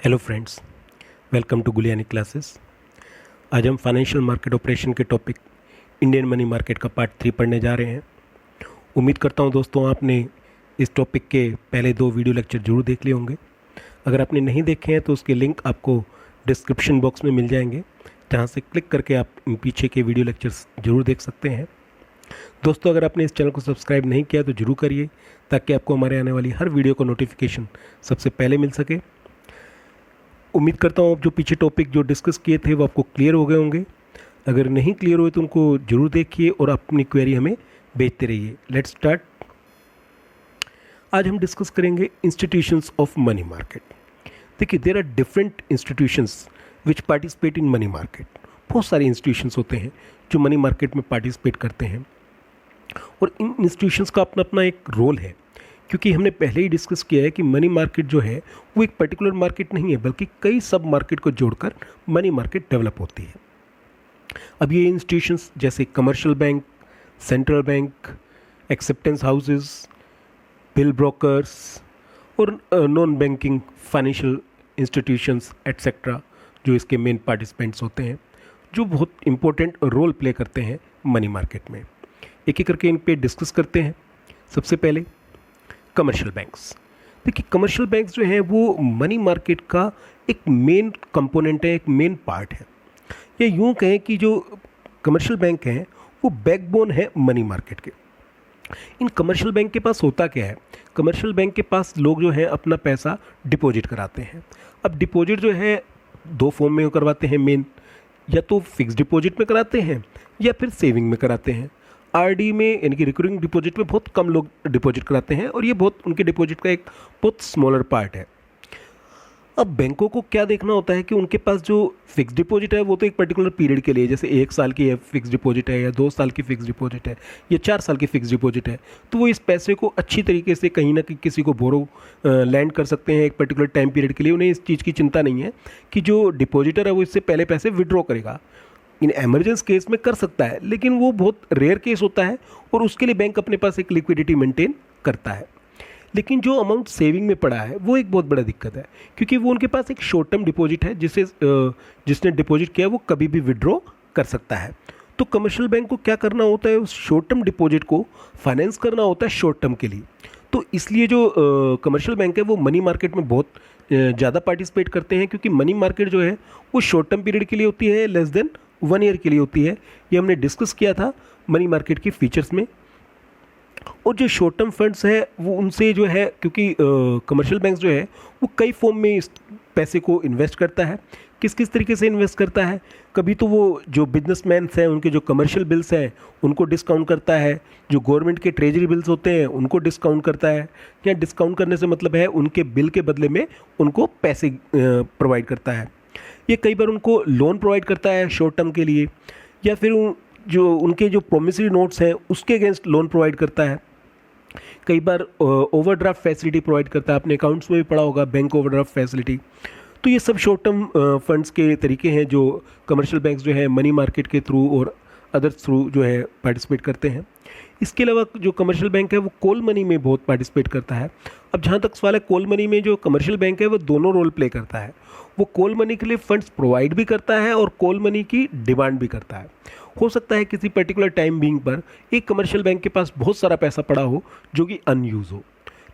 Hello friends, welcome to Guliani classes. आज हम financial market operation के टॉपिक इंडियन मनी मार्केट का पार्ट 3 पढ़ने जा रहे हैं। उम्मीद करता हूं दोस्तों आपने इस टॉपिक के पहले 2 वीडियो लेक्चर जरूर देख लिए होंगे। अगर आपने नहीं देखे हैं तो उसके लिंक आपको डिस्क्रिप्शन बॉक्स में मिल जाएंगे, जहां से क्लिक करके आप इन पीछे के वीडियो लेक्चर्स जरूर देख सकते हैं। दोस्तों, अगर आपने इस चैनल को सब्सक्राइब नहीं किया तो जरूर करिए, ताकि आपको हमारे आने वाली हर वीडियो का नोटिफिकेशन सबसे पहले मिल सके। उम्मीद करता हूँ आप जो पीछे टॉपिक जो डिस्कस किए थे वो आपको क्लियर हो गए होंगे। अगर नहीं क्लियर हुए तो उनको जरूर देखिए और अपनी क्वेरी हमें भेजते रहिए। Let's start. आज हम डिस्कस करेंगे इंस्टीट्यूशंस ऑफ मनी मार्केट। देखिए, there are different institutions which participate in money market. बहुत सारे इंस्टीट्यूशंस होते हैं जो मनी मार्केट में पार्टिसिपेट करते हैं, और इन इंस्टीट्यूशंस का अपना अपना एक रोल है। क्योंकि हमने पहले ही डिस्कस किया है कि मनी मार्केट जो है वो एक पर्टिकुलर मार्केट नहीं है, बल्कि कई सब मार्केट को जोड़कर मनी मार्केट डेवलप होती है। अब ये इंस्टीट्यूशंस जैसे commercial bank, central bank, acceptance houses, bill brokers और non banking financial institutions etcetera, जो इसके मेन पार्टिसिपेंट्स होते हैं, जो बहुत इंपॉर्टेंट रोल प्ले करते हैं मनी मार्केट में। एक एक करके इन पे डिस्कस करते हैं। सबसे पहले कमर्शियल बैंक्स। देखिए, कमर्शियल बैंक्स जो हैं वो मनी मार्केट का एक मेन कंपोनेंट है, एक मेन पार्ट है। या यूँ कहें कि जो कमर्शियल बैंक हैं वो बैकबोन है मनी मार्केट के। इन कमर्शियल बैंक के पास होता क्या है? कमर्शियल बैंक के पास लोग जो हैं अपना पैसा डिपॉजिट कराते हैं। अब डिपॉजिट जो है 2 फॉर्म में करवाते हैं मेन, या तो फिक्स डिपॉजिट में कराते हैं या फिर सेविंग में कराते हैं। आरडी में यानी कि रिकरिंग डिपॉजिट में बहुत कम लोग डिपॉजिट कराते हैं, और ये बहुत उनके डिपॉजिट का एक बहुत स्मॉलर पार्ट है। अब बैंकों को क्या देखना होता है कि उनके पास जो फिक्स डिपॉजिट है वो तो एक पर्टिकुलर पीरियड के लिए, जैसे 1 साल की फिक्स डिपॉजिट है या 2 साल की फिक्स डिपॉजिट है या 4 साल की फिक्स डिपॉजिट है, तो वो इस पैसे को अच्छी तरीके से कहीं ना कहीं किसी को बोरो लैंड कर सकते हैं एक पर्टिकुलर टाइम पीरियड के लिए। उन्हें इस चीज़ की चिंता नहीं है कि जो डिपॉजिटर है वो इससे पहले पैसे विड्रॉ करेगा। इन एमरजेंसी केस में कर सकता है, लेकिन वो बहुत रेयर केस होता है, और उसके लिए बैंक अपने पास एक लिक्विडिटी मेंटेन करता है। लेकिन जो अमाउंट सेविंग में पड़ा है वो एक बहुत बड़ा दिक्कत है, क्योंकि वो उनके पास एक शॉर्ट टर्म डिपॉजिट है जिसने डिपॉजिट किया है वो कभी भी विड्रॉ कर सकता है। तो कमर्शियल बैंक को क्या करना होता है? उस शॉर्ट टर्म डिपॉजिट को फाइनेंस करना होता है शॉर्ट टर्म के लिए। तो इसलिए जो कमर्शियल बैंक है वो मनी मार्केट में बहुत ज़्यादा पार्टिसिपेट करते हैं, क्योंकि मनी मार्केट जो है वो शॉर्ट टर्म पीरियड के लिए होती है, लेस देन 1 ईयर के लिए होती है। ये हमने डिस्कस किया था मनी मार्केट के फीचर्स में। और जो शॉर्ट टर्म फंड्स है वो उनसे जो है, क्योंकि कमर्शियल बैंक जो है वो कई फॉर्म में इस पैसे को इन्वेस्ट करता है। किस किस तरीके से इन्वेस्ट करता है? कभी तो वो जो बिजनेसमैन हैं उनके जो कमर्शियल बिल्स हैं उनको डिस्काउंट करता है, जो गवर्नमेंट के ट्रेजरी बिल्स होते हैं उनको डिस्काउंट करता है, या डिस्काउंट करने से मतलब है उनके बिल के बदले में उनको पैसे प्रोवाइड करता है। ये कई बार उनको लोन प्रोवाइड करता है शॉर्ट टर्म के लिए, या फिर जो उनके जो प्रोमिसरी नोट्स हैं उसके अगेंस्ट लोन प्रोवाइड करता है। कई बार ओवरड्राफ्ट फैसिलिटी प्रोवाइड करता है। अपने अकाउंट्स में भी पड़ा होगा बैंक ओवरड्राफ्ट फैसिलिटी। तो ये सब शॉर्ट टर्म फंड्स के तरीके हैं जो कमर्शियल बैंक्स जो है मनी मार्केट के थ्रू और अदर्स थ्रू जो है पार्टिसिपेट करते हैं। इसके अलावा जो कमर्शियल बैंक है वो कॉल मनी में बहुत पार्टिसिपेट करता है। अब जहाँ तक सवाल है कॉल मनी में, जो कमर्शियल बैंक है वो दोनों रोल प्ले करता है। वो कॉल मनी के लिए फंड्स प्रोवाइड भी करता है और कॉल मनी की डिमांड भी करता है। हो सकता है किसी पर्टिकुलर टाइम बीइंग पर एक कमर्शियल बैंक के पास बहुत सारा पैसा पड़ा हो जो कि अनयूज हो,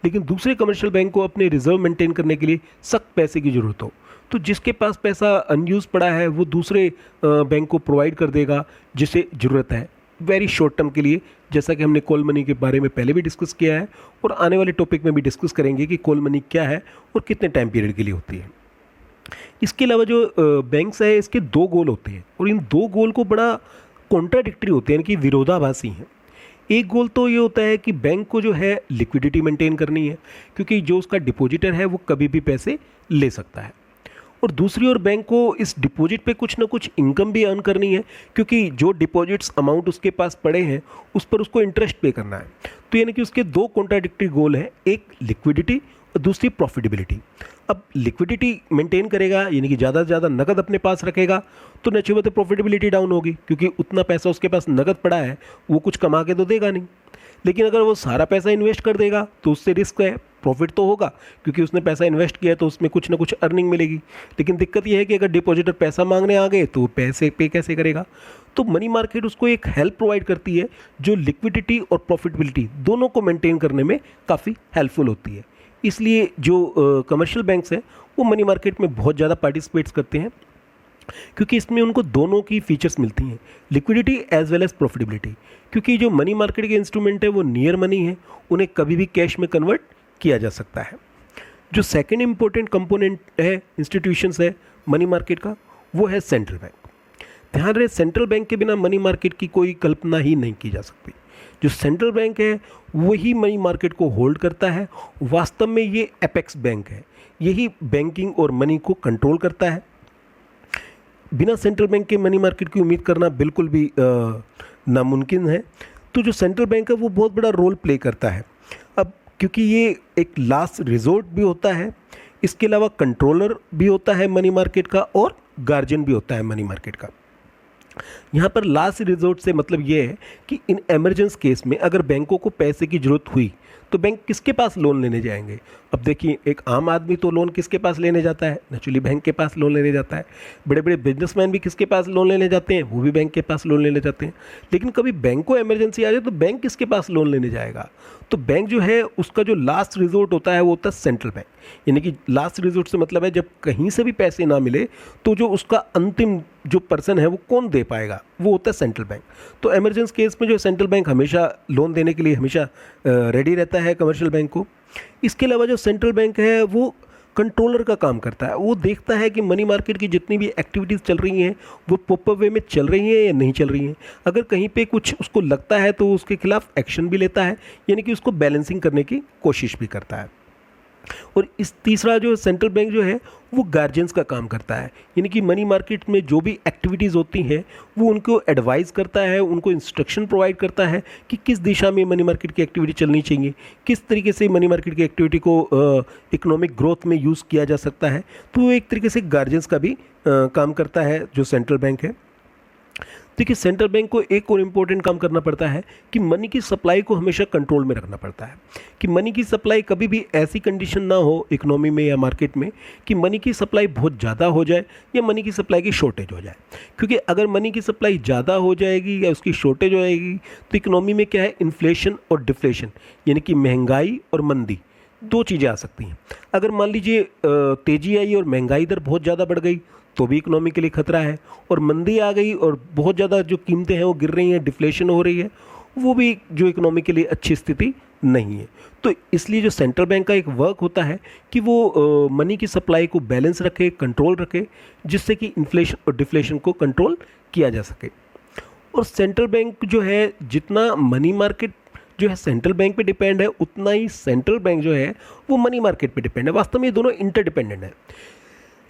लेकिन दूसरे कमर्शियल बैंक को अपने रिजर्व मेंटेन करने के लिए सख्त पैसे की ज़रूरत हो, तो जिसके पास पैसा अनयूज पड़ा है वो दूसरे बैंक को प्रोवाइड कर देगा जिसे ज़रूरत है वेरी शॉर्ट टर्म के लिए। जैसा कि हमने कॉल मनी के बारे में पहले भी डिस्कस किया है, और आने वाले टॉपिक में भी डिस्कस करेंगे कि कॉल मनी क्या है और कितने टाइम पीरियड के लिए होती है। इसके अलावा जो बैंक्स है इसके 2 गोल होते हैं, और इन 2 गोल को बड़ा कॉन्ट्राडिक्टरी होते हैं, यानी कि विरोधाभासी हैं। एक गोल तो ये होता है कि बैंक को जो है लिक्विडिटी मेंटेन करनी है, क्योंकि जो उसका डिपॉजिटर है वो कभी भी पैसे ले सकता है, और दूसरी ओर बैंक को इस डिपॉजिट पे कुछ ना कुछ इनकम भी अर्न करनी है, क्योंकि जो डिपॉजिट्स अमाउंट उसके पास पड़े हैं उस पर उसको इंटरेस्ट पे करना है। तो यानी कि उसके 2 कॉन्ट्राडिक्टरी गोल हैं, एक लिक्विडिटी और दूसरी प्रॉफिटेबिलिटी। अब लिक्विडिटी मेंटेन करेगा यानी कि ज़्यादा से ज़्यादा नकद अपने पास रखेगा, तो नेचुरल बात है प्रॉफिटेबिलिटी डाउन होगी, क्योंकि उतना पैसा उसके पास नकद पड़ा है वो कुछ कमा के तो देगा नहीं। लेकिन अगर वो सारा पैसा इन्वेस्ट कर देगा तो उससे रिस्क है, प्रॉफिट तो होगा, क्योंकि उसने पैसा इन्वेस्ट किया है तो उसमें कुछ ना कुछ अर्निंग मिलेगी। लेकिन दिक्कत यह है कि अगर डिपॉजिटर पैसा मांगने आ गए तो पैसे पे कैसे करेगा। तो मनी मार्केट उसको एक हेल्प प्रोवाइड करती है जो लिक्विडिटी और प्रॉफिटेबिलिटी दोनों को मेंटेन करने में काफ़ी हेल्पफुल होती है। इसलिए जो कमर्शियल बैंक्स हैं वो मनी मार्केट में बहुत ज़्यादा पार्टिसिपेट्स करते हैं, क्योंकि इसमें उनको दोनों की फीचर्स मिलती हैं, liquidity as well as profitability. क्योंकि जो मनी मार्केट के इंस्ट्रूमेंट है वो नियर मनी है, उन्हें कभी भी कैश में कन्वर्ट किया जा सकता है। जो सेकंड इंपॉर्टेंट कंपोनेंट है इंस्टीट्यूशंस है मनी मार्केट का, वो है सेंट्रल बैंक। ध्यान रहे, सेंट्रल बैंक के बिना मनी मार्केट की कोई कल्पना ही नहीं की जा सकती। जो सेंट्रल बैंक है वही मनी मार्केट को होल्ड करता है। वास्तव में ये एपेक्स बैंक है, यही बैंकिंग और मनी को कंट्रोल करता है। बिना सेंट्रल बैंक के मनी मार्केट की उम्मीद करना बिल्कुल भी नामुमकिन है। तो जो सेंट्रल बैंक है वो बहुत बड़ा रोल प्ले करता है। अब क्योंकि ये एक लास्ट रिजोर्ट भी होता है, इसके अलावा कंट्रोलर भी होता है मनी मार्केट का और गार्जियन भी होता है मनी मार्केट का। यहाँ पर लास्ट रिजोर्ट से मतलब ये है कि इन इमरजेंसी केस में अगर बैंकों को पैसे की ज़रूरत हुई तो बैंक किसके पास लोन लेने जाएंगे। अब देखिए, एक आम आदमी तो लोन किसके पास लेने जाता है, नेचुरली बैंक के पास लोन लेने जाता है। बड़े बड़े बिजनेसमैन भी किसके पास लोन लेने जाते हैं, वो भी बैंक के पास लोन लेने जाते हैं। लेकिन कभी बैंक को इमरजेंसी आ जाए तो बैंक किसके पास लोन लेने जाएगा। तो बैंक जो है उसका जो लास्ट रिजोर्ट होता है वो होता है सेंट्रल बैंक। यानी कि लास्ट रिजोर्ट से मतलब है जब कहीं से भी पैसे ना मिले तो जो उसका अंतिम जो पर्सन है वो कौन दे पाएगा, वो होता है सेंट्रल बैंक। तो इमरजेंसी केस में जो सेंट्रल बैंक हमेशा लोन देने के लिए हमेशा रेडी रहता है कमर्शियल बैंक को। इसके अलावा जो सेंट्रल बैंक है वो कंट्रोलर का काम करता है। वो देखता है कि मनी मार्केट की जितनी भी एक्टिविटीज़ चल रही हैं वो प्रॉपर वे में चल रही हैं या नहीं चल रही हैं। अगर कहीं पे कुछ उसको लगता है तो उसके खिलाफ एक्शन भी लेता है, यानी कि उसको बैलेंसिंग करने की कोशिश भी करता है। और इस तीसरा जो सेंट्रल बैंक जो है वो गार्जियंस का काम करता है, यानी कि मनी मार्केट में जो भी एक्टिविटीज़ होती हैं वो उनको एडवाइस करता है, उनको इंस्ट्रक्शन प्रोवाइड करता है कि किस दिशा में मनी मार्केट की एक्टिविटी चलनी चाहिए, किस तरीके से मनी मार्केट की एक्टिविटी को इकोनॉमिक ग्रोथ में यूज़ किया जा सकता है। तो वो एक तरीके से गार्जियंस का भी काम करता है जो सेंट्रल बैंक है। देखिए, सेंट्रल बैंक को एक और इम्पोर्टेंट काम करना पड़ता है कि मनी की सप्लाई को हमेशा कंट्रोल में रखना पड़ता है, कि मनी की सप्लाई कभी भी ऐसी कंडीशन ना हो इकोनॉमी में या मार्केट में कि मनी की सप्लाई बहुत ज़्यादा हो जाए या मनी की सप्लाई की शॉर्टेज हो जाए। क्योंकि अगर मनी की सप्लाई ज़्यादा हो जाएगी या उसकी शॉर्टेज हो जाएगी तो इकोनॉमी में क्या है, इन्फ्लेशन और डिफ्लेशन, यानी कि महंगाई और मंदी, दो चीज़ें आ सकती हैं। अगर मान लीजिए तेज़ी आई और महंगाई दर बहुत ज़्यादा बढ़ गई तो भी इकोनॉमी के लिए खतरा है, और मंदी आ गई और बहुत ज़्यादा जो कीमतें हैं वो गिर रही हैं, डिफ्लेशन हो रही है, वो भी जो इकोनॉमी के लिए अच्छी स्थिति नहीं है। तो इसलिए जो सेंट्रल बैंक का एक वर्क होता है कि वो मनी की सप्लाई को बैलेंस रखे, कंट्रोल रखे, जिससे कि इन्फ्लेशन और डिफ्लेशन को कंट्रोल किया जा सके। और सेंट्रल बैंक जो है, जितना मनी मार्केट जो है सेंट्रल बैंक पे डिपेंड है, उतना ही सेंट्रल बैंक जो है वो मनी मार्केट पे डिपेंड है। वास्तव में ये दोनों इंटरडिपेंडेंट है।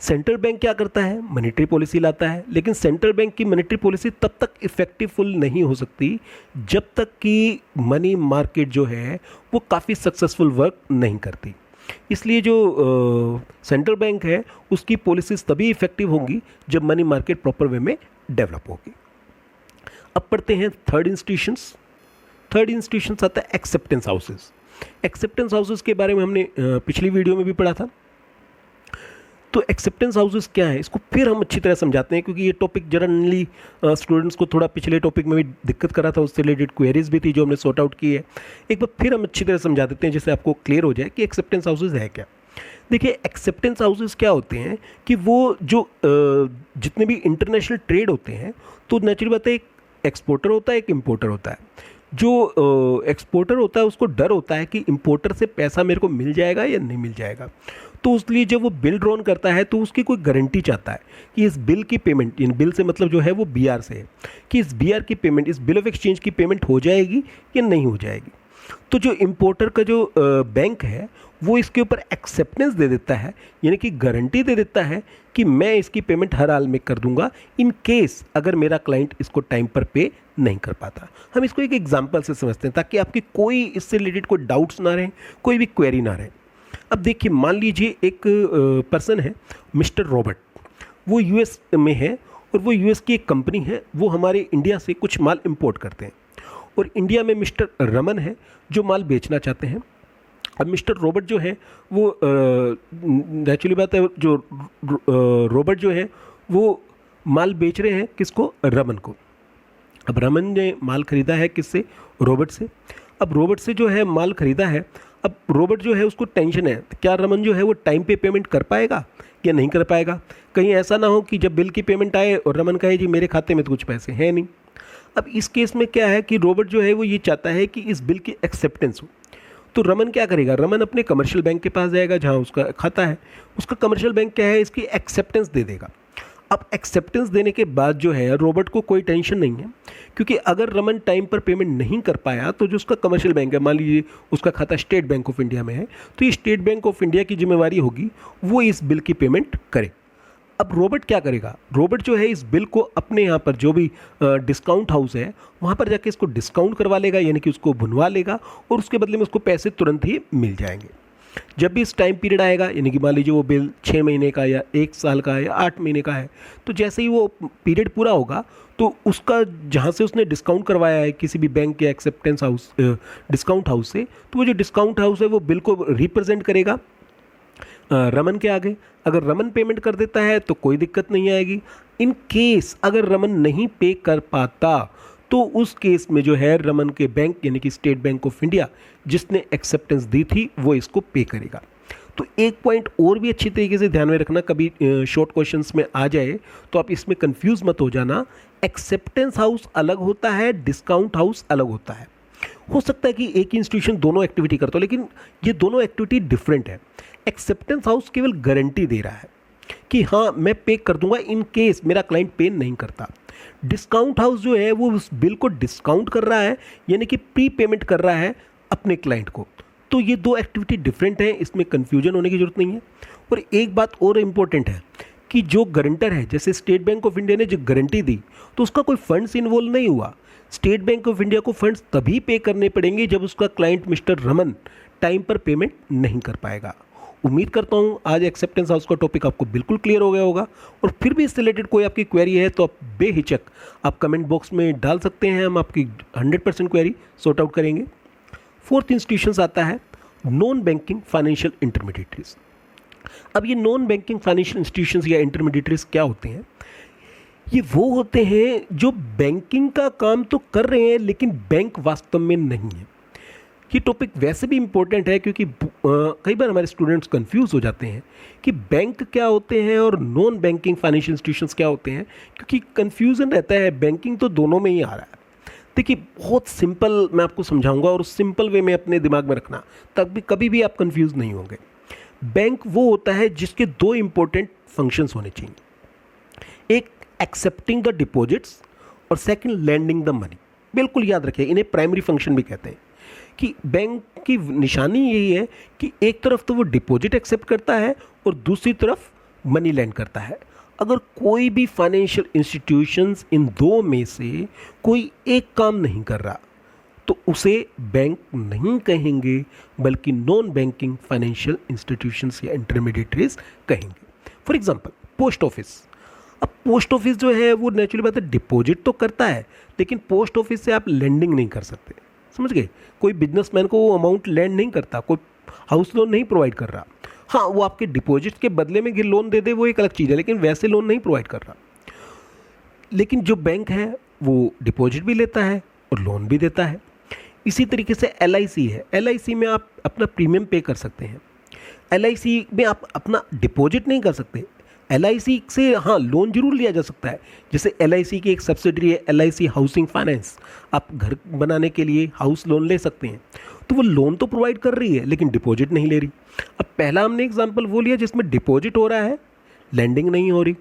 सेंट्रल बैंक क्या करता है, मॉनेटरी पॉलिसी लाता है, लेकिन सेंट्रल बैंक की मॉनेटरी पॉलिसी तब तक इफेक्टिवफुल नहीं हो सकती जब तक कि मनी मार्केट जो है वो काफ़ी सक्सेसफुल वर्क नहीं करती। इसलिए जो सेंट्रल बैंक है उसकी पॉलिसीज तभी इफेक्टिव होंगी जब मनी मार्केट प्रॉपर वे में डेवलप होगी। अब पढ़ते हैं थर्ड इंस्टीट्यूशंस। थर्ड इंस्टीट्यूशंस आता है एक्सेप्टेंस हाउसेस। एक्सेप्टेंस हाउसेस के बारे में हमने पिछली वीडियो में भी पढ़ा था। तो एक्सेप्टेंस हाउसेस क्या है, इसको फिर हम अच्छी तरह समझाते हैं, क्योंकि ये टॉपिक जनरली स्टूडेंट्स को थोड़ा पिछले टॉपिक में भी दिक्कत कर रहा था, उससे रिलेटेड क्वेरीज भी थी जो हमने सॉर्ट आउट की है। एक बार फिर हम अच्छी तरह समझा देते हैं जिससे आपको क्लियर हो जाए कि एक्सेप्टेंस हाउसेस है क्या। देखिए, एक्सेप्टेंस हाउसेस क्या होते हैं कि वो जो जितने भी इंटरनेशनल ट्रेड होते हैं, तो नेचुरल बात है एक एक्सपोर्टर होता है, एक इम्पोर्टर होता है। जो एक्सपोर्टर होता है उसको डर होता है कि इंपोर्टर से पैसा मेरे को मिल जाएगा या नहीं मिल जाएगा, तो उसलिए जब वो बिल ड्रॉन करता है तो उसकी कोई गारंटी चाहता है कि इस बिल की पेमेंट, इन बिल से मतलब जो है वो बीआर से है, कि इस बीआर की पेमेंट, इस बिल ऑफ एक्सचेंज की पेमेंट हो जाएगी या नहीं हो जाएगी। तो जो इंपोर्टर का जो बैंक है वो इसके ऊपर एक्सेप्टेंस दे देता है, यानी कि गारंटी दे देता है कि मैं इसकी पेमेंट हर हाल में कर दूंगा इन केस अगर मेरा क्लाइंट इसको टाइम पर पे नहीं कर पाता। हम इसको एक एग्जांपल से समझते हैं ताकि आपकी कोई इससे रिलेटेड कोई डाउट्स ना रहे, कोई भी क्वेरी ना रहे। अब देखिए, मान लीजिए एक पर्सन है मिस्टर रॉबर्ट, वो यूएस में है और वो यूएस की एक कंपनी है, वो हमारे इंडिया से कुछ माल इंपोर्ट करते हैं, और इंडिया में मिस्टर रमन है जो माल बेचना चाहते हैं। अब मिस्टर रॉबर्ट जो है वो एक्चुअली बात है, जो रॉबर्ट जो है वो माल बेच रहे हैं किसको, रमन को। अब रमन ने माल खरीदा है किससे, रॉबर्ट से। अब रॉबर्ट से जो है माल खरीदा है, अब रॉबर्ट जो है उसको टेंशन है क्या रमन जो है वो टाइम पे पेमेंट कर पाएगा या नहीं कर पाएगा। कहीं ऐसा ना हो कि जब बिल की पेमेंट आए और रमन कहे जी मेरे खाते में तो कुछ पैसे हैं नहीं। अब इस केस में क्या है कि रॉबर्ट जो है वो ये चाहता है कि इस बिल की एक्सेप्टेंस हो। तो रमन क्या करेगा, रमन अपने कमर्शियल बैंक के पास जाएगा जहाँ उसका खाता है, उसका कमर्शियल बैंक क्या है, इसकी एक्सेप्टेंस दे देगा। अब एक्सेप्टेंस देने के बाद जो है रॉबर्ट को कोई टेंशन नहीं है, क्योंकि अगर रमन टाइम पर पेमेंट नहीं कर पाया तो जो उसका कमर्शियल बैंक है, मान लीजिए उसका खाता स्टेट बैंक ऑफ इंडिया में है, तो ये स्टेट बैंक ऑफ इंडिया की जिम्मेवारी होगी वो इस बिल की पेमेंट करे। अब रॉबर्ट क्या करेगा, रॉबर्ट जो है इस बिल को अपने यहाँ पर जो भी डिस्काउंट हाउस है वहाँ पर जाके इसको डिस्काउंट करवा लेगा, यानी कि उसको भुनवा लेगा और उसके बदले में उसको पैसे तुरंत ही मिल जाएंगे। जब भी इस टाइम पीरियड आएगा, यानी कि मान लीजिए वो बिल 6 महीने का या 1 साल का या 8 महीने का है, तो जैसे ही वो पीरियड पूरा होगा तो उसका जहाँ से उसने डिस्काउंट करवाया है किसी भी बैंक के एक्सेप्टेंस हाउस डिस्काउंट हाउस से, तो वो जो डिस्काउंट हाउस है वो बिल को रिप्रेजेंट करेगा रमन के आगे। अगर रमन पेमेंट कर देता है तो कोई दिक्कत नहीं आएगी। इन केस अगर रमन नहीं पे कर पाता तो उस केस में जो है रमन के बैंक यानी कि स्टेट बैंक ऑफ इंडिया जिसने एक्सेप्टेंस दी थी वो इसको पे करेगा। तो एक पॉइंट और भी अच्छी तरीके से ध्यान में रखना, कभी शॉर्ट क्वेश्चंस में आ जाए तो आप इसमें कंफ्यूज मत हो जाना। एक्सेप्टेंस हाउस अलग होता है, डिस्काउंट हाउस अलग होता है। हो सकता है कि एक ही इंस्टीट्यूशन दोनों एक्टिविटी करता हो, लेकिन ये दोनों एक्टिविटी डिफरेंट है। एक्सेप्टेंस हाउस केवल गारंटी दे रहा है कि हाँ मैं पे कर दूंगा इन केस मेरा क्लाइंट पे नहीं करता। डिस्काउंट हाउस जो है वो उस बिल को डिस्काउंट कर रहा है, यानी कि प्री पेमेंट कर रहा है अपने क्लाइंट को। तो ये दो एक्टिविटी डिफरेंट है, इसमें कंफ्यूजन होने की जरूरत नहीं है। और एक बात और इम्पोर्टेंट है कि जो गारंटर है, जैसे स्टेट बैंक ऑफ इंडिया ने जो गारंटी दी तो उसका कोई फंड्स इन्वॉल्व नहीं हुआ। स्टेट बैंक ऑफ इंडिया को फंड्स तभी पे करने पड़ेंगे जब उसका क्लाइंट मिस्टर रमन टाइम पर पेमेंट नहीं कर पाएगा। उम्मीद करता हूँ आज एक्सेप्टेंस हाउस का टॉपिक आपको बिल्कुल क्लियर हो गया होगा। और फिर भी इससे रिलेटेड कोई आपकी क्वेरी है तो आप बेहिचक आप कमेंट बॉक्स में डाल सकते हैं, हम आपकी 100% क्वेरी सॉर्ट आउट करेंगे। फोर्थ इंस्टीट्यूशन आता है नॉन बैंकिंग फाइनेंशियल इंटरमीडिएटरीज। अब ये नॉन बैंकिंग फाइनेंशियल इंस्टीट्यूशंस या इंटरमीडिएटरीज क्या होते हैं, ये वो होते हैं जो बैंकिंग का काम तो कर रहे हैं लेकिन बैंक वास्तव में नहीं है। ये टॉपिक वैसे भी इम्पोर्टेंट है क्योंकि कई बार हमारे स्टूडेंट्स कंफ्यूज हो जाते हैं कि बैंक क्या होते हैं और नॉन बैंकिंग फाइनेंशियल इंस्टीट्यूशंस क्या होते हैं, क्योंकि कंफ्यूजन रहता है। बैंकिंग तो दोनों में ही आ रहा है। देखिए बहुत सिंपल मैं आपको समझाऊंगा और उस सिंपल वे में अपने दिमाग में रखना, तब भी कभी भी आप कंफ्यूज नहीं होंगे। बैंक वो होता है जिसके दो इंपॉर्टेंट फंक्शंस होने चाहिए, एक एक्सेप्टिंग द डिपॉजिट्स और सेकंड लैंडिंग द मनी। बिल्कुल याद रखिए, इन्हें प्राइमरी फंक्शन भी कहते हैं कि बैंक की निशानी यही है कि एक तरफ तो वो डिपॉजिट एक्सेप्ट करता है और दूसरी तरफ मनी लैंड करता है। अगर कोई भी फाइनेंशियल इंस्टीट्यूशंस इन दो में से कोई एक काम नहीं कर रहा तो उसे बैंक नहीं कहेंगे बल्कि नॉन बैंकिंग फाइनेंशियल इंस्टीट्यूशंस या इंटरमीडिएटरीज कहेंगे। For example post office. अब पोस्ट ऑफिस जो है वो नेचुरली बात है डिपॉजिट तो करता है, लेकिन पोस्ट ऑफिस से आप लेंडिंग नहीं कर सकते। समझ गए? कोई बिजनेसमैन को वो अमाउंट लैंड नहीं करता, कोई हाउस लोन नहीं प्रोवाइड कर रहा। हाँ, वो आपके डिपॉजिट के बदले में लोन दे दे वो एक अलग चीज़ है, लेकिन वैसे लोन नहीं प्रोवाइड कर रहा। लेकिन जो बैंक है वो डिपॉजिट भी लेता है और लोन भी देता है। इसी तरीके से LIC है। LIC में आप अपना प्रीमियम पे कर सकते हैं। LIC में आप अपना डिपॉजिट नहीं कर सकते। LIC से हाँ लोन जरूर लिया जा सकता है। जैसे LIC की एक सब्सिडरी है LIC हाउसिंग फाइनेंस, आप घर बनाने के लिए हाउस लोन ले सकते हैं। तो वो लोन तो प्रोवाइड कर रही है लेकिन डिपॉजिट नहीं ले रही। अब पहला हमने एग्जांपल वो लिया जिसमें डिपॉजिट हो रहा है, लैंडिंग नहीं हो रही।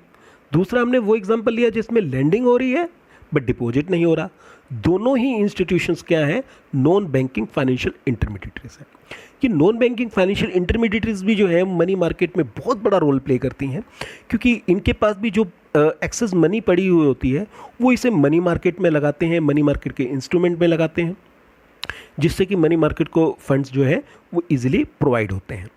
दूसरा हमने वो एग्जांपल लिया जिसमें लैंडिंग हो रही है बट डिपॉजिट नहीं हो रहा। दोनों ही इंस्टीट्यूशंस क्या है, नॉन बैंकिंग फाइनेंशियल इंटरमीडिएटरीज है। कि नॉन बैंकिंग फाइनेंशियल इंटरमीडिएटरीज भी जो है मनी मार्केट में बहुत बड़ा रोल प्ले करती हैं, क्योंकि इनके पास भी जो एक्सेस मनी पड़ी हुई होती है वो इसे मनी मार्केट में लगाते हैं, मनी मार्केट के इंस्ट्रूमेंट में लगाते हैं, जिससे कि मनी मार्केट को फंड्स जो है वो इजीली प्रोवाइड होते हैं।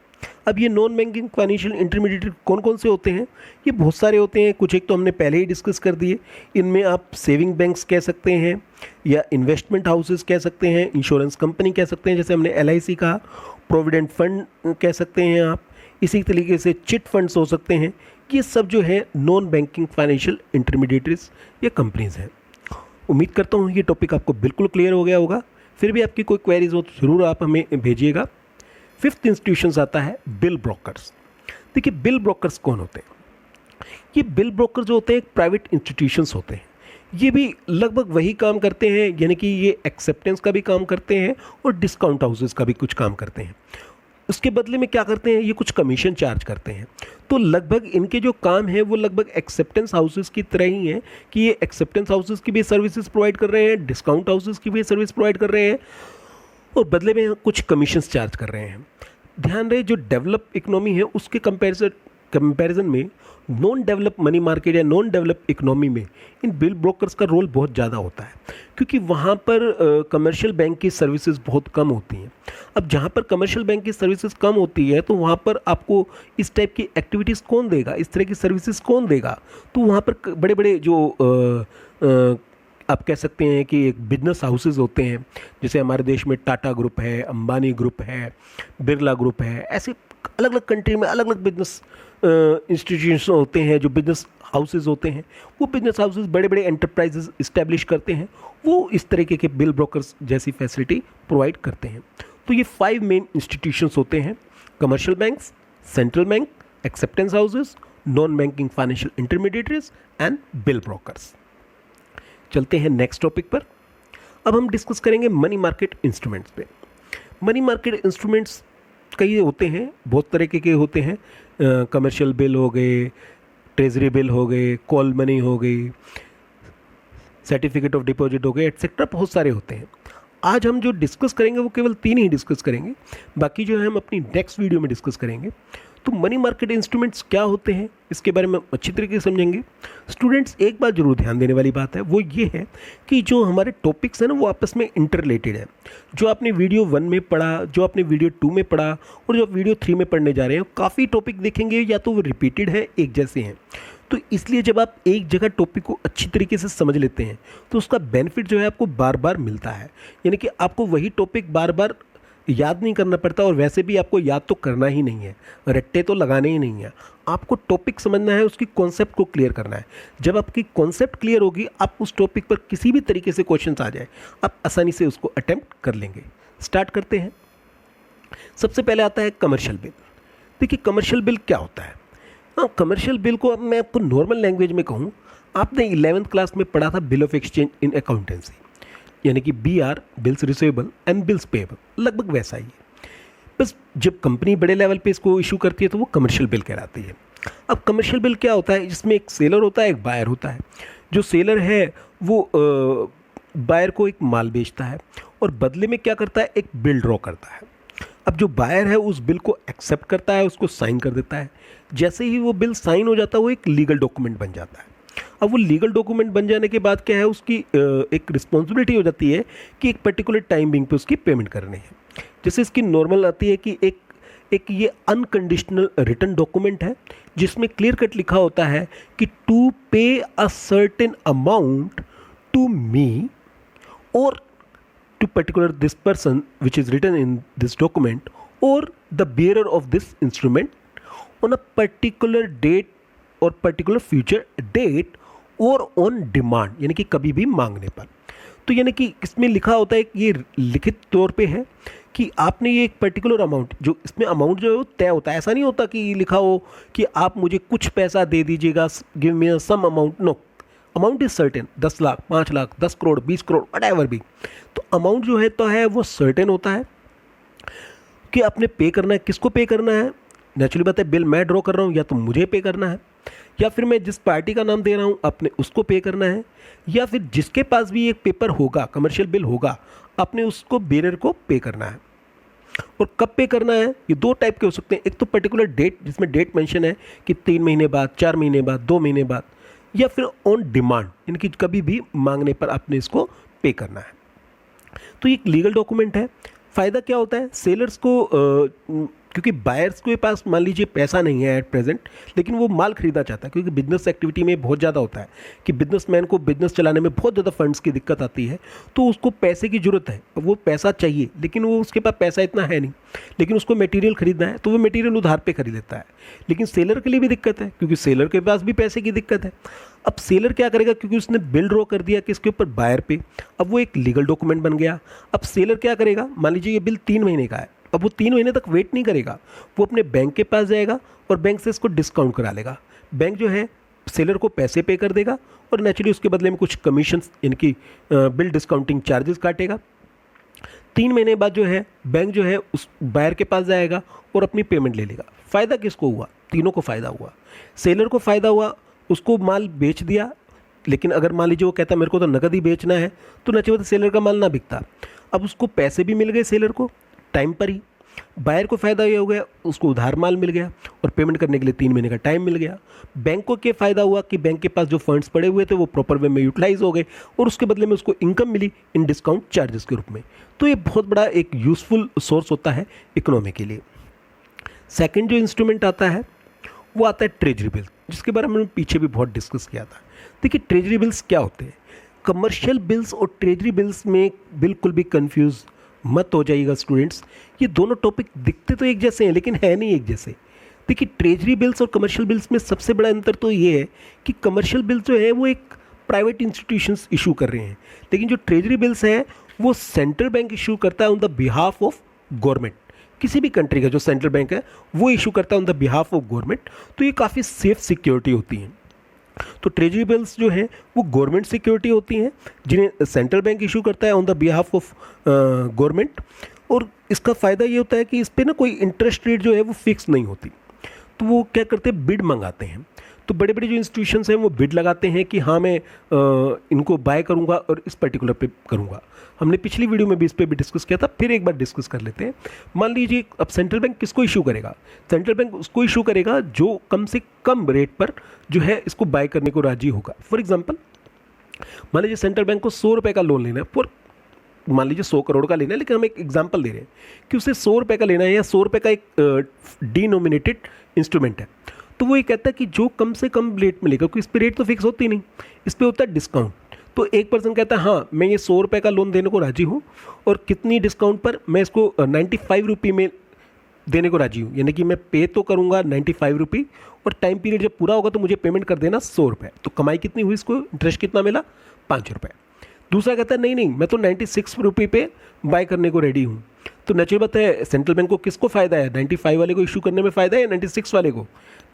अब ये नॉन बैंकिंग फाइनेंशियल इंटरमीडिएटरी कौन कौन से होते हैं, ये बहुत सारे होते हैं। कुछ एक तो हमने पहले ही डिस्कस कर दिए। इनमें आप सेविंग बैंक्स कह सकते हैं या इन्वेस्टमेंट हाउसेस कह सकते हैं, इंश्योरेंस कंपनी कह सकते हैं, जैसे हमने LIC कहा। प्रोविडेंट फंड कह सकते हैं आप, इसी तरीके से चिट फंड्स हो सकते हैं। ये सब जो है नॉन बैंकिंग फाइनेंशियल इंटरमीडिएटरीज या कंपनीज हैं। उम्मीद करता हूँ ये टॉपिक आपको बिल्कुल क्लियर हो गया होगा। फिर भी आपकी कोई क्वेरीज हो तो ज़रूर आप हमें भेजिएगा। फिफ्थ इंस्टीट्यूशन आता है बिल ब्रोकर्स। देखिए, बिल ब्रोकर्स कौन होते हैं? ये बिल ब्रोकर जो होते हैं एक प्राइवेट इंस्टीट्यूशंस होते हैं। ये भी लगभग वही काम करते हैं, यानी कि ये एक्सेप्टेंस का भी काम करते हैं और डिस्काउंट हाउसेस का भी कुछ काम करते हैं। उसके बदले में क्या करते हैं, ये कुछ कमीशन चार्ज करते हैं। तो लगभग इनके जो काम है वो लगभग एक्सेप्टेंस हाउसेस की तरह ही है कि ये एक्सेप्टेंस हाउसेस की भी सर्विसेज प्रोवाइड कर रहे हैं, डिस्काउंट हाउसेस की भी सर्विस प्रोवाइड कर रहे हैं और बदले में कुछ कमीशंस चार्ज कर रहे हैं। ध्यान रहे, जो डेवलप इकोनॉमी है उसके कंपैरिजन में नॉन डेवलप मनी मार्केट या नॉन डेवलप इकोनॉमी में इन बिल ब्रोकर्स का रोल बहुत ज़्यादा होता है, क्योंकि वहाँ पर कमर्शियल बैंक की सर्विसेज बहुत कम होती हैं। अब जहाँ पर कमर्शियल बैंक की सर्विसेज कम होती है तो वहाँ पर आपको इस टाइप की एक्टिविटीज़ कौन देगा, इस तरह की सर्विसेज कौन देगा? तो वहाँ पर बड़े बड़े जो आप कह सकते हैं कि एक बिजनेस हाउसेज होते हैं, जैसे हमारे देश में टाटा ग्रुप है, अंबानी ग्रुप है, बिरला ग्रुप है, ऐसे अलग अलग कंट्री में अलग अलग बिजनेस इंस्टीट्यूशन होते हैं, जो बिजनेस हाउसेज होते हैं। वो बिजनेस हाउसेज बड़े बड़े एंटरप्राइजेज इस्टेब्लिश करते हैं, वो इस तरीके के बिल ब्रोकर्स जैसी फैसिलिटी प्रोवाइड करते हैं। तो ये 5 मेन इंस्टीट्यूशंस होते हैं: commercial banks, central bank, acceptance houses, non banking financial intermediaries and bill brokers. चलते हैं नेक्स्ट टॉपिक पर। अब हम डिस्कस करेंगे मनी मार्केट इंस्ट्रूमेंट्स पे। मनी मार्केट इंस्ट्रूमेंट्स कई होते हैं, बहुत तरीके के होते हैं। कमर्शियल बिल हो गए, ट्रेजरी बिल हो गए, कॉल मनी हो गई, सर्टिफिकेट ऑफ डिपॉजिट हो गए, एटसेट्रा, बहुत सारे होते हैं। आज हम जो डिस्कस करेंगे वो केवल 3 ही डिस्कस करेंगे, बाकी जो है हम अपनी नेक्स्ट वीडियो में डिस्कस करेंगे। तो मनी मार्केट इंस्ट्रूमेंट्स क्या होते हैं इसके बारे में अच्छी तरीके से समझेंगे। स्टूडेंट्स, एक बात जरूर ध्यान देने वाली बात है, वो ये है कि जो हमारे टॉपिक्स हैं ना वो आपस में इंटररिलेटेड है। जो आपने वीडियो 1 में पढ़ा, जो आपने वीडियो 2 में पढ़ा और जो वीडियो 3 में पढ़ने जा रहे हैं, काफ़ी टॉपिक देखेंगे या तो वो रिपीटेड है, एक जैसे हैं। तो इसलिए जब आप एक जगह टॉपिक को अच्छी तरीके से समझ लेते हैं तो उसका बेनिफिट जो है आपको बार बार मिलता है, यानी कि आपको वही टॉपिक बार बार याद नहीं करना पड़ता और वैसे भी आपको याद तो करना ही नहीं है, रट्टे तो लगाने ही नहीं है। आपको टॉपिक समझना है, उसकी कॉन्सेप्ट को क्लियर करना है। जब आपकी कॉन्सेप्ट क्लियर होगी, आप उस टॉपिक पर किसी भी तरीके से क्वेश्चन आ जाए, आप आसानी से उसको अटेम्प्ट कर लेंगे। स्टार्ट करते हैं। सबसे पहले आता है कमर्शियल बिल। देखिए, कमर्शियल बिल क्या होता है? हाँ, कमर्शियल बिल को अब मैं आपको नॉर्मल लैंग्वेज में कहूँ, आपने 11th क्लास में पढ़ा था bill of exchange in accountancy, यानी कि BR, bills receivable and bills payable, लगभग वैसा ही है। बस जब कंपनी बड़े लेवल पे इसको इशू करती है तो वो कमर्शियल बिल कहलाती है। अब कमर्शियल बिल क्या होता है? जिसमें एक सेलर होता है, एक बायर होता है। जो सेलर है वो बायर को एक माल बेचता है और बदले में क्या करता है, एक बिल ड्रॉ करता है। अब जो बायर है उस बिल को एक्सेप्ट करता है, उसको साइन कर देता है। जैसे ही वो बिल साइन हो जाता है वो एक लीगल डॉक्यूमेंट बन जाता है। अब वो लीगल डॉक्यूमेंट बन जाने के बाद क्या है, उसकी एक रिस्पॉन्सिबिलिटी हो जाती है कि एक पर्टिकुलर टाइमिंग पे उसकी पेमेंट करनी है। जैसे इसकी नॉर्मल आती है कि एक ये अनकंडीशनल रिटर्न डॉक्यूमेंट है जिसमें क्लियर कट लिखा होता है कि to pay a certain amount to me और to particular this person which is written in this document और the bearer of this instrument on a particular date और particular future date और on demand, यानी कि कभी भी मांगने पर। तो यानी कि इसमें लिखा होता है कि ये लिखित तौर पे है कि आपने ये एक पर्टिकुलर अमाउंट, जो इसमें अमाउंट जो है वो तय होता है। ऐसा नहीं होता कि लिखा हो कि आप मुझे कुछ पैसा दे दीजिएगा, give me some amount. No, amount is certain, 10 lakh, 5 lakh, 10 crore, 20 crore, whatever भी। तो अमाउंट जो है तो है वो सर्टेन होता है कि आपने पे करना है। किसको पे करना है? नेचुरली बात है, बिल मैं ड्रॉ कर रहा हूँ, या तो मुझे पे करना है, या फिर मैं जिस पार्टी का नाम दे रहा हूँ आपने उसको पे करना है, या फिर जिसके पास भी एक पेपर होगा, कमर्शियल बिल होगा, आपने उसको बेरर को पे करना है। और कब पे करना है? ये 2 टाइप के हो सकते हैं। एक तो पर्टिकुलर डेट, जिसमें डेट मेंशन है कि 3 महीने बाद, 4 महीने बाद, 2 महीने बाद, या फिर ऑन डिमांड, यानी कि कभी भी मांगने पर आपने इसको पे करना है। तो ये एक लीगल डॉक्यूमेंट है। फ़ायदा क्या होता है? सेलर्स को क्योंकि बायर्स के पास मान लीजिए पैसा नहीं है एट प्रेजेंट, लेकिन वो माल खरीदना चाहता है, क्योंकि बिजनेस एक्टिविटी में बहुत ज़्यादा होता है कि बिजनेसमैन को बिजनेस चलाने में बहुत ज़्यादा फंड्स की दिक्कत आती है, तो उसको पैसे की ज़रूरत है, वो पैसा चाहिए, लेकिन वो उसके पास पैसा इतना है नहीं, लेकिन उसको मटेरियल खरीदना है तो वो मटेरियल उधार पे खरीद लेता है। लेकिन सेलर के लिए भी दिक्कत है, क्योंकि सेलर के पास भी पैसे की दिक्कत है। अब सेलर क्या करेगा, क्योंकि उसने बिल ड्रॉ कर दिया किसके ऊपर, बायर पे, अब वो एक लीगल डॉक्यूमेंट बन गया। अब सेलर क्या करेगा, मान लीजिए ये बिल 3 महीने का है, अब वो 3 महीने तक वेट नहीं करेगा, वो अपने बैंक के पास जाएगा और बैंक से इसको डिस्काउंट करा लेगा। बैंक जो है सेलर को पैसे पे कर देगा और नेचुरली उसके बदले में कुछ कमीशन, इनकी बिल डिस्काउंटिंग चार्जेस काटेगा। 3 महीने बाद जो है बैंक जो है उस बायर के पास जाएगा और अपनी पेमेंट ले लेगा। फ़ायदा किसको हुआ, तीनों को फ़ायदा हुआ। सेलर को फ़ायदा हुआ, उसको माल बेच दिया, लेकिन अगर मान लीजिए वो कहता मेरे को तो नकद ही बेचना है, तो नचेवत सेलर का माल ना बिकता। अब उसको पैसे भी मिल गए सेलर को टाइम पर ही। बायर को फ़ायदा ये हो गया, उसको उधार माल मिल गया और पेमेंट करने के लिए 3 महीने का टाइम मिल गया। बैंक को क्या फ़ायदा हुआ कि बैंक के पास जो फंड्स पड़े हुए थे वो प्रॉपर वे में यूटिलाइज हो गए और उसके बदले में उसको इनकम मिली इन डिस्काउंट चार्जेस के रूप में। तो ये बहुत बड़ा एक यूज़फुल सोर्स होता है इकोनॉमी के लिए। सेकेंड जो इंस्ट्रूमेंट आता है वो आता है ट्रेजरी बिल, जिसके बारे में हमने पीछे भी बहुत डिस्कस किया था। देखिए ट्रेजरी बिल्स क्या होते हैं, कमर्शियल बिल्स और ट्रेजरी बिल्स में बिल्कुल भी कंफ्यूज मत हो जाइएगा स्टूडेंट्स। ये दोनों टॉपिक दिखते तो एक जैसे हैं लेकिन है नहीं एक जैसे। देखिए ट्रेजरी बिल्स और कमर्शियल बिल्स में सबसे बड़ा अंतर तो ये है कि कमर्शियल बिल्स जो है वो एक प्राइवेट इंस्टीट्यूशंस इशू कर रहे हैं, लेकिन जो ट्रेजरी बिल्स हैं वो सेंट्रल बैंक इशू करता है on the behalf of government. किसी भी कंट्री का जो सेंट्रल बैंक है वो इशू करता है on the behalf of government, तो ये काफ़ी सेफ सिक्योरिटी होती हैं। तो ट्रेजरी बिल्स जो हैं वो गवर्नमेंट सिक्योरिटी होती हैं जिन्हें सेंट्रल बैंक इशू करता है on the behalf of government. और इसका फ़ायदा ये होता है कि इस पर ना कोई इंटरेस्ट रेट जो है वो फिक्स नहीं होती, तो वो क्या करते हैं बिड मंगाते हैं। तो बड़े बड़े जो इंस्टीट्यूशंस हैं वो बिड लगाते हैं कि हाँ मैं इनको बाय करूँगा और इस पर्टिकुलर पे करूँगा। हमने पिछली वीडियो में भी इस पर भी डिस्कस किया था, फिर एक बार डिस्कस कर लेते हैं। मान लीजिए अब सेंट्रल बैंक किसको इशू करेगा, सेंट्रल बैंक उसको इशू करेगा जो कम से कम रेट पर जो है इसको बाय करने को राजी होगा। फॉर एग्जाम्पल मान लीजिए सेंट्रल बैंक को 100 रुपये का लोन लेना है, फॉर मान लीजिए 100 करोड़ का लेना है, लेकिन हम एक एग्जाम्पल दे रहे हैं कि उसे 100 रुपये का लेना है या 100 रुपये का एक डिनोमिनेटेड इंस्ट्रूमेंट है। तो वो ये कहता है कि जो कम से कम रेट में लेगा, क्योंकि इस पर रेट तो फिक्स होती नहीं, इस पर होता है डिस्काउंट। तो एक पर्सन कहता है हाँ मैं ये 100 रुपये का लोन देने को राजी हूँ और कितनी डिस्काउंट पर, मैं इसको 95 रुपये में देने को राजी हूँ, यानी कि मैं पे तो करूँगा 95 रुपये और टाइम पीरियड जब पूरा होगा तो मुझे पेमेंट कर देना 100 रुपये। तो कमाई कितनी हुई, इसको इंटरेस्ट कितना मिला, 5 रुपये। दूसरा कहता है नहीं नहीं मैं तो 96 रुपये पे बाय करने को रेडी हूँ। तो नेचुरल बात है सेंट्रल बैंक को किसको फ़ायदा है, 95 वाले को इशू करने में फ़ायदा है या 96 वाले को,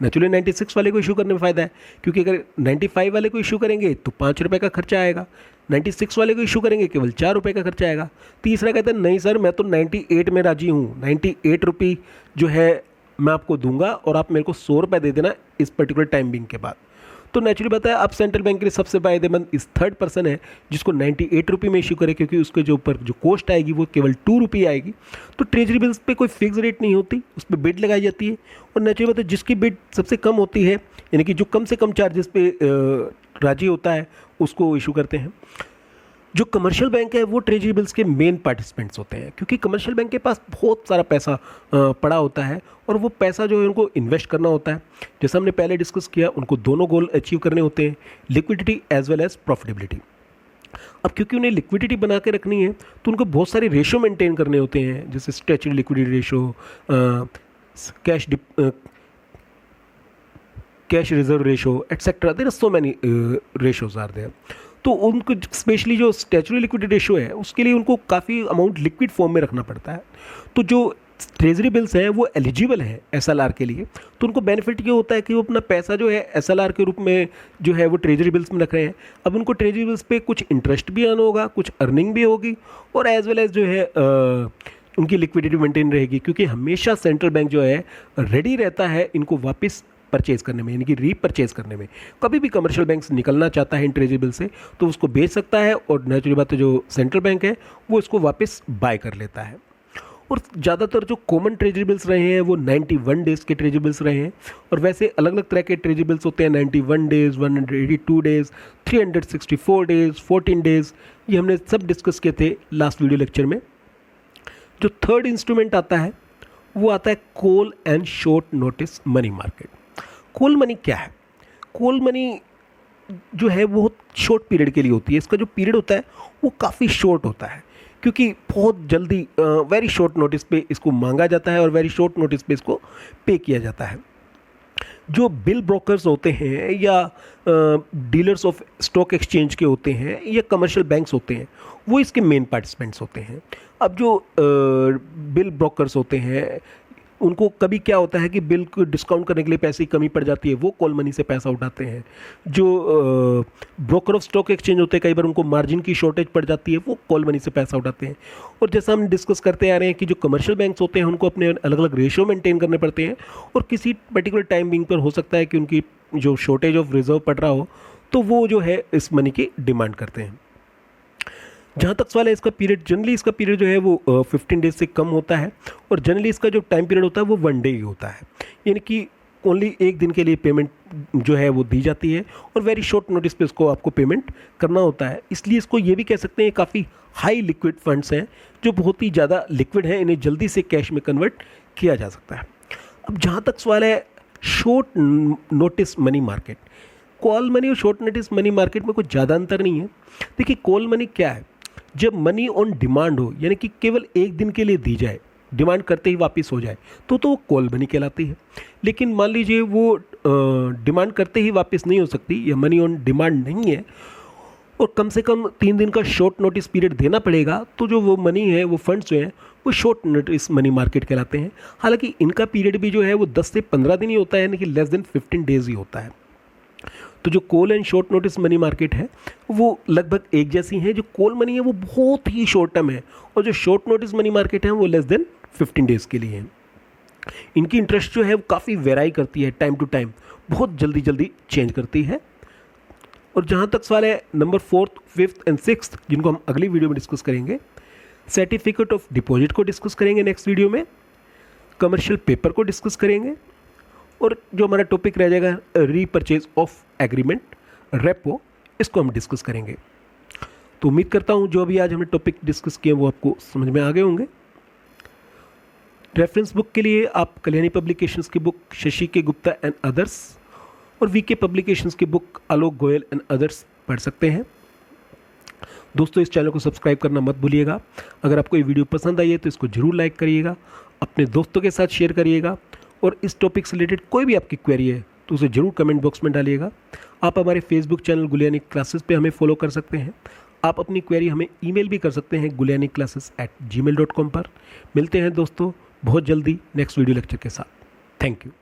नेचुरली 96 वाले को इशू करने में फ़ायदा है, क्योंकि अगर 95 वाले को इशू करेंगे तो 5 रुपये का खर्चा आएगा, 96 वाले को इशू करेंगे केवल 4 रुपये का खर्चा आएगा। तीसरा कहता है नहीं सर मैं तो 98 में राजी हूँ, 98 रुपये जो है मैं आपको दूंगा और आप मेरे को 100 रुपये दे देना इस पर्टिकुलर टाइम बिंग के बाद। तो नेचुरली बताया अब सेंट्रल बैंक के लिए सबसे फायदेमंद इस थर्ड पर्सन है जिसको 98 रुपये में इशू करे, क्योंकि उसके जो ऊपर जो कॉस्ट आएगी वो केवल 2 रुपये आएगी। तो ट्रेजरी बिल्स पे कोई फिक्स रेट नहीं होती, उस पर बिड लगाई जाती है और नेचुरली बताया जिसकी बिड सबसे कम होती है, यानी कि जो कम से कम चार्जेस पे राजी होता है उसको इशू करते हैं। जो कमर्शियल बैंक है वो ट्रेजरी बिल्स के मेन पार्टिसिपेंट्स होते हैं, क्योंकि कमर्शियल बैंक के पास बहुत सारा पैसा पड़ा होता है और वो पैसा जो है उनको इन्वेस्ट करना होता है। जैसा हमने पहले डिस्कस किया, उनको दोनों गोल अचीव करने होते हैं, liquidity as well as profitability. अब क्योंकि उन्हें लिक्विडिटी बना के रखनी है तो उनको बहुत सारे रेशो मेंटेन करने होते हैं, जैसे statutory liquidity ratio, cash reserve ratio etcetera, there are so many ratios are there. तो उनको स्पेशली जो स्टैच्यूटरी लिक्विडिटी रेशो है उसके लिए उनको काफ़ी अमाउंट लिक्विड फॉर्म में रखना पड़ता है। तो जो ट्रेजरी बिल्स हैं वो एलिजिबल है एसएलआर के लिए, तो उनको बेनिफिट ये होता है कि वो अपना पैसा जो है एसएलआर के रूप में जो है वो ट्रेजरी बिल्स में रख रहे हैं। अब उनको ट्रेजरी बिल्स पे कुछ इंटरेस्ट भी अर्न होगा, कुछ अर्निंग भी होगी और एज वेल एज जो है उनकी लिक्विडिटी मेंटेन रहेगी, क्योंकि हमेशा सेंट्रल बैंक जो है रेडी रहता है इनको वापस परचेज करने में, यानी कि रीपरचेज करने में। कभी भी कमर्शियल बैंक निकलना चाहता है इन ट्रेजरी बिल से तो उसको बेच सकता है और नेचुरली बात है जो सेंट्रल बैंक है वो इसको वापस बाय कर लेता है। और ज़्यादातर जो कॉमन ट्रेजरी बिल्स रहे हैं वो 91 डेज़ के ट्रेजरी बिल्स रहे हैं, और वैसे अलग अलग तरह के ट्रेजरी बिल्स होते हैं, 91 डेज़, 182 डेज़, 364 डेज़, 14 डेज़, ये हमने सब डिस्कस किए थे लास्ट वीडियो लेक्चर में। जो थर्ड इंस्ट्रूमेंट आता है वो आता है call and short notice money market. Call money क्या है? कॉल मनी जो है वो शॉर्ट पीरियड के लिए होती है। इसका जो पीरियड होता है वो काफ़ी शॉर्ट होता है, क्योंकि बहुत जल्दी वेरी शॉर्ट नोटिस पे इसको मांगा जाता है और वेरी शॉर्ट नोटिस पे इसको पे किया जाता है। जो बिल ब्रोकर्स होते हैं या डीलर्स ऑफ स्टॉक एक्सचेंज के होते हैं या कमर्शियल बैंक्स होते हैं, वो इसके मेन पार्टिसिपेंट्स होते हैं। अब जो बिल ब्रोकर्स होते हैं उनको कभी क्या होता है कि बिल को डिस्काउंट करने के लिए पैसे की कमी पड़ जाती है, वो कॉल मनी से पैसा उठाते हैं। जो ब्रोकर ऑफ स्टॉक एक्सचेंज होते हैं, कई बार उनको मार्जिन की शॉर्टेज पड़ जाती है, वो कॉल मनी से पैसा उठाते हैं। और जैसा हम डिस्कस करते आ रहे हैं कि जो कमर्शियल बैंक्स होते हैं उनको अपने अलग अलग रेशियो मेंटेन करने पड़ते हैं, और किसी पर्टिकुलर टाइम बिंग पर हो सकता है कि उनकी जो शॉर्टेज ऑफ रिजर्व पड़ रहा हो, तो वो जो है इस मनी की डिमांड करते हैं। जहाँ तक सवाल है इसका पीरियड, जनरली इसका पीरियड जो है वो 15 डेज से कम होता है, और जनरली इसका जो टाइम पीरियड होता है वो 1 डे ही होता है, यानी कि ओनली एक दिन के लिए पेमेंट जो है वो दी जाती है, और वेरी शॉर्ट नोटिस पे इसको आपको पेमेंट करना होता है। इसलिए इसको ये भी कह सकते हैं काफ़ी हाई लिक्विड फंड्स हैं, जो बहुत ही ज़्यादा लिक्विड हैं, इन्हें जल्दी से कैश में कन्वर्ट किया जा सकता है। अब जहाँ तक सवाल है short notice money market, call money और शॉर्ट नोटिस मनी मार्केट में कोई ज़्यादा अंतर नहीं है। देखिए कॉल मनी क्या है, जब मनी ऑन डिमांड हो, यानी कि केवल एक दिन के लिए दी जाए, डिमांड करते ही वापस हो जाए, तो वो कॉल मनी कहलाती है। लेकिन मान लीजिए वो डिमांड करते ही वापस नहीं हो सकती, या मनी ऑन डिमांड नहीं है, और कम से कम 3 दिन का शॉर्ट नोटिस पीरियड देना पड़ेगा, तो जो वो मनी है, वो फंड्स जो हैं, वो शॉर्ट नोटिस मनी मार्केट कहलाते हैं। हालांकि इनका पीरियड भी जो है वो 10 से 15 दिन ही होता है, यानी कि लेस देन 15 डेज ही होता है। तो जो call and short notice money market है वो लगभग एक जैसी हैं। जो कॉल मनी है वो बहुत ही शॉर्ट टर्म है, और जो शॉर्ट नोटिस मनी मार्केट है वो लेस देन 15 डेज़ के लिए है। इनकी इंटरेस्ट जो है वो काफ़ी वेराई करती है, टाइम टू टाइम बहुत जल्दी जल्दी चेंज करती है। और जहाँ तक सवाल है number 4th, 5th and 6th, जिनको हम अगली वीडियो में डिस्कस करेंगे, सर्टिफिकेट ऑफ डिपॉजिट को डिस्कस करेंगे नेक्स्ट वीडियो में, कमर्शियल पेपर को डिस्कस करेंगे, और जो हमारा टॉपिक रह जाएगा रीपरचेज ऑफ एग्रीमेंट, रेपो, इसको हम डिस्कस करेंगे। तो उम्मीद करता हूँ जो अभी आज हमने टॉपिक डिस्कस किए वो आपको समझ में आ गए होंगे। रेफरेंस बुक के लिए आप कल्याणी पब्लिकेशंस की बुक शशि के गुप्ता एंड अदर्स और वीके पब्लिकेशंस की book Alok Goyal and others पढ़ सकते हैं। दोस्तों इस चैनल को सब्सक्राइब करना मत भूलिएगा। अगर आपको ये वीडियो पसंद आई है तो इसको जरूर लाइक करिएगा, अपने दोस्तों के साथ शेयर करिएगा, और इस टॉपिक से रिलेटेड कोई भी आपकी क्वेरी है तो उसे जरूर कमेंट बॉक्स में डालिएगा। आप हमारे फेसबुक चैनल गुलियानी क्लासेस पे हमें फॉलो कर सकते हैं। आप अपनी क्वेरी हमें ईमेल भी कर सकते हैं gulianiclasses@gmail.com पर। मिलते हैं दोस्तों बहुत जल्दी नेक्स्ट वीडियो लेक्चर के साथ। Thank you.